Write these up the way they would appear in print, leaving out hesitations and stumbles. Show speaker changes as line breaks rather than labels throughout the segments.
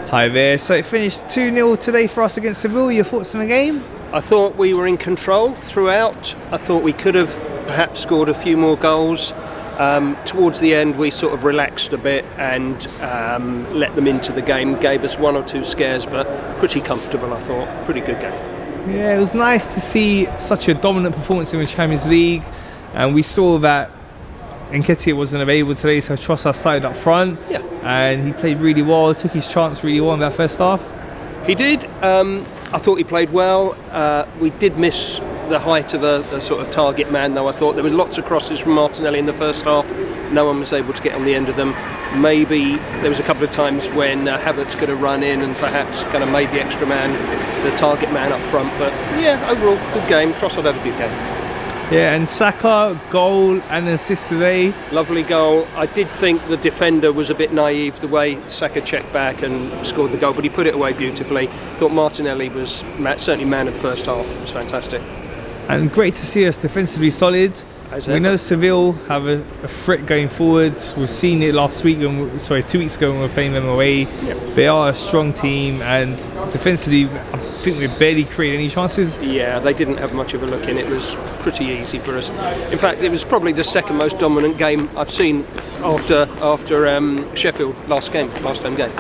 Hi there. So it finished 2-0 today for us against Seville. Your thoughts on the game?
I thought we were in control throughout. I thought we could have perhaps scored a few more goals. Towards the end we sort of relaxed a bit and let them into the game, gave us one or two scares, but pretty comfortable, I thought. Pretty good game.
Yeah, it was nice to see such a dominant performance in the Champions League, and we saw that Nketiah wasn't available today, so Trossard started up front.
Yeah.
And he played really well, took his chance really well in that first half.
He did. I thought he played well. We did miss the height of a sort of target man, though. I thought there were lots of crosses from Martinelli in the first half. No one was able to get on the end of them. Maybe there was a couple of times when Havertz could have run in and perhaps kind of made the extra man, the target man up front. But yeah, overall, good game. Trossard had a good game.
Yeah, and Saka, goal and assist today.
Lovely goal. I did think the defender was a bit naive the way Saka checked back and scored the goal, but he put it away beautifully. Thought Martinelli was certainly man of the first half. It was fantastic.
And great to see us defensively solid. We know Seville have a threat going forwards. We've seen it last week, 2 weeks ago when we were playing them away. Yep. They are a strong team, and defensively, I think we barely created any chances.
Yeah, they didn't have much of a look in. It was pretty easy for us. In fact, it was probably the second most dominant game I've seen after Sheffield last home game.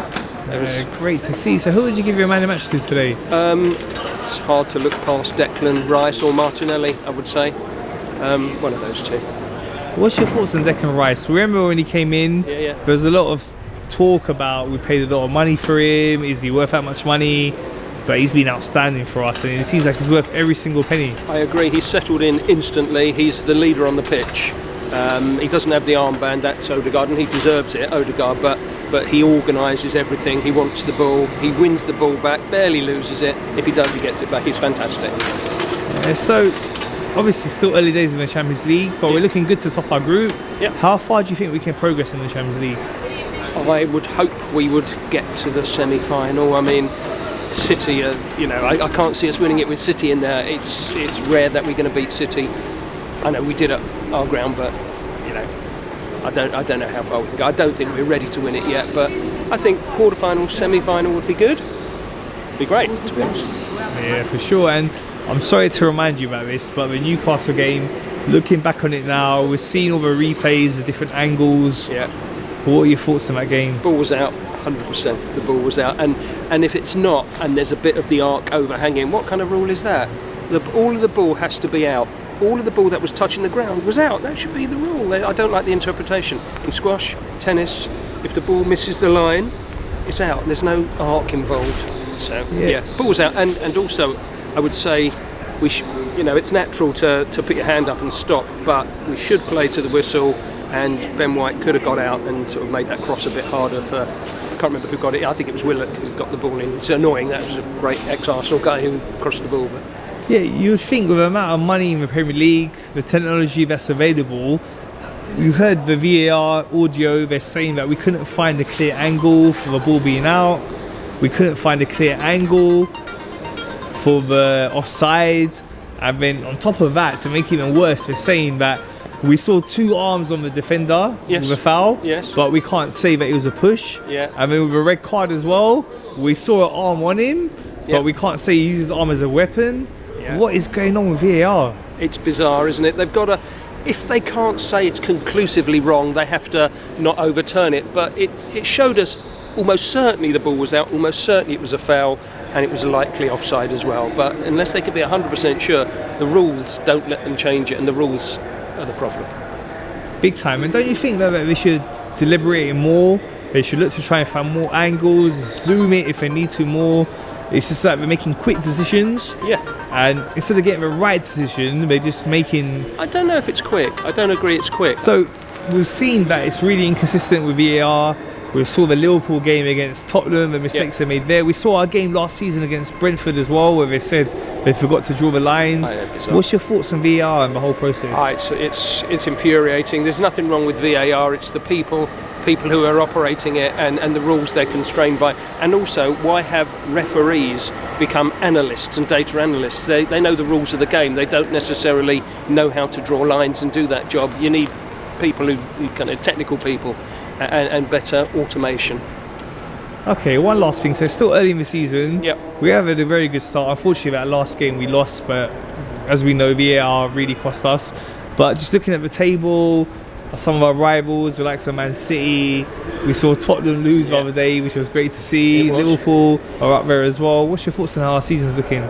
It was
great to see. So, who would you give your man of the match to today?
It's hard to look past Declan Rice or Martinelli, I would say. One of those two.
What's your thoughts on Declan Rice? Remember when he came in, there was a lot of talk about we paid a lot of money for him, is he worth that much money? But he's been outstanding for us, and it seems like he's worth every single penny.
I agree, he's settled in instantly. He's the leader on the pitch. He doesn't have the armband, that's Odegaard, and he deserves it, Odegaard, but he organises everything. He wants the ball, he wins the ball back, barely loses it. If he does, he gets it back. He's fantastic.
So obviously still early days in the Champions League, but we're looking good to top our group. How far do you think we can progress in the Champions League?
I would hope we would get to the semi-final. I mean, City, I can't see us winning it with City in there. It's rare that we're going to beat City. I know we did at our ground, but I don't know how far we can go. I don't think we're ready to win it yet, but I think quarter-final, semi-final would be good. Be great, to be honest.
Yeah, for sure. And I'm sorry to remind you about this, but the Newcastle game, looking back on it now, we're seeing all the replays with different angles.
Yeah.
What are your thoughts on that game?
Ball was out, 100%. The ball was out, and if it's not, and there's a bit of the arc overhanging, what kind of rule is that? All of the ball has to be out. All of the ball that was touching the ground was out. That should be the rule. I don't like the interpretation. In squash, tennis, if the ball misses the line, it's out. There's no arc involved. So yeah, ball was out, and also I would say it's natural to put your hand up and stop, but we should play to the whistle. And Ben White could have got out and sort of made that cross a bit harder for, I can't remember who got it. I think it was Willock who got the ball in. It's annoying. That was a great ex-Arsenal guy who crossed the ball. But
yeah, you would think with the amount of money in the Premier League, the technology that's available, you heard the VAR audio, they're saying that we couldn't find a clear angle for the ball being out. We couldn't find a clear angle for the offside. And then on top of that, to make it even worse, they're saying that we saw 2 arms on the defender with a foul, but we can't say that it was a push.
Yeah.
And then with a red card as well, we saw an arm on him, but we can't say he used his arm as a weapon. Yeah. What is going on with VAR?
It's bizarre, isn't it? They've got to, if they can't say it's conclusively wrong, they have to not overturn it. But it showed us almost certainly the ball was out, almost certainly it was a foul, and it was likely offside as well. But unless they could be 100% sure, the rules don't let them change it, and the rules are the problem.
Big time. And don't you think that they should deliberate it more? They should look to try and find more angles, zoom it if they need to more. It's just like they're making quick decisions. Yeah. And instead of getting the right decision, they're just making...
I don't know if it's quick. I don't agree it's quick.
So we've seen that it's really inconsistent with VAR. We saw the Liverpool game against Tottenham, the mistakes they made there. We saw our game last season against Brentford as well, where they said they forgot to draw the lines. What's your thoughts on VAR and the whole process?
It's infuriating. There's nothing wrong with VAR. It's the people who are operating it and the rules they're constrained by. And also, why have referees become analysts and data analysts? They know the rules of the game. They don't necessarily know how to draw lines and do that job. You need people who kind of technical people and better automation.
Okay, one last thing. So it's still early in the season.
Yep.
We have had a very good start. Unfortunately, that last game we lost, but as we know, VAR really cost us. But just looking at the table, some of our rivals, the likes of Man City, we saw Tottenham lose the other day, which was great to see.
It was.
Liverpool are up there as well. What's your thoughts on how our season's looking?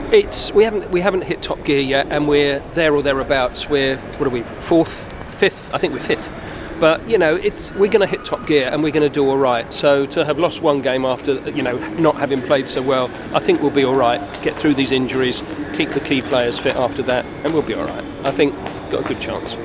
We haven't hit top gear yet, and we're there or thereabouts. We're what are we? Fourth, fifth? I think we're fifth. But we're going to hit top gear, and we're going to do all right. So to have lost one game after not having played so well, I think we'll be all right. Get through these injuries, keep the key players fit after that, and we'll be all right. I think got a good chance.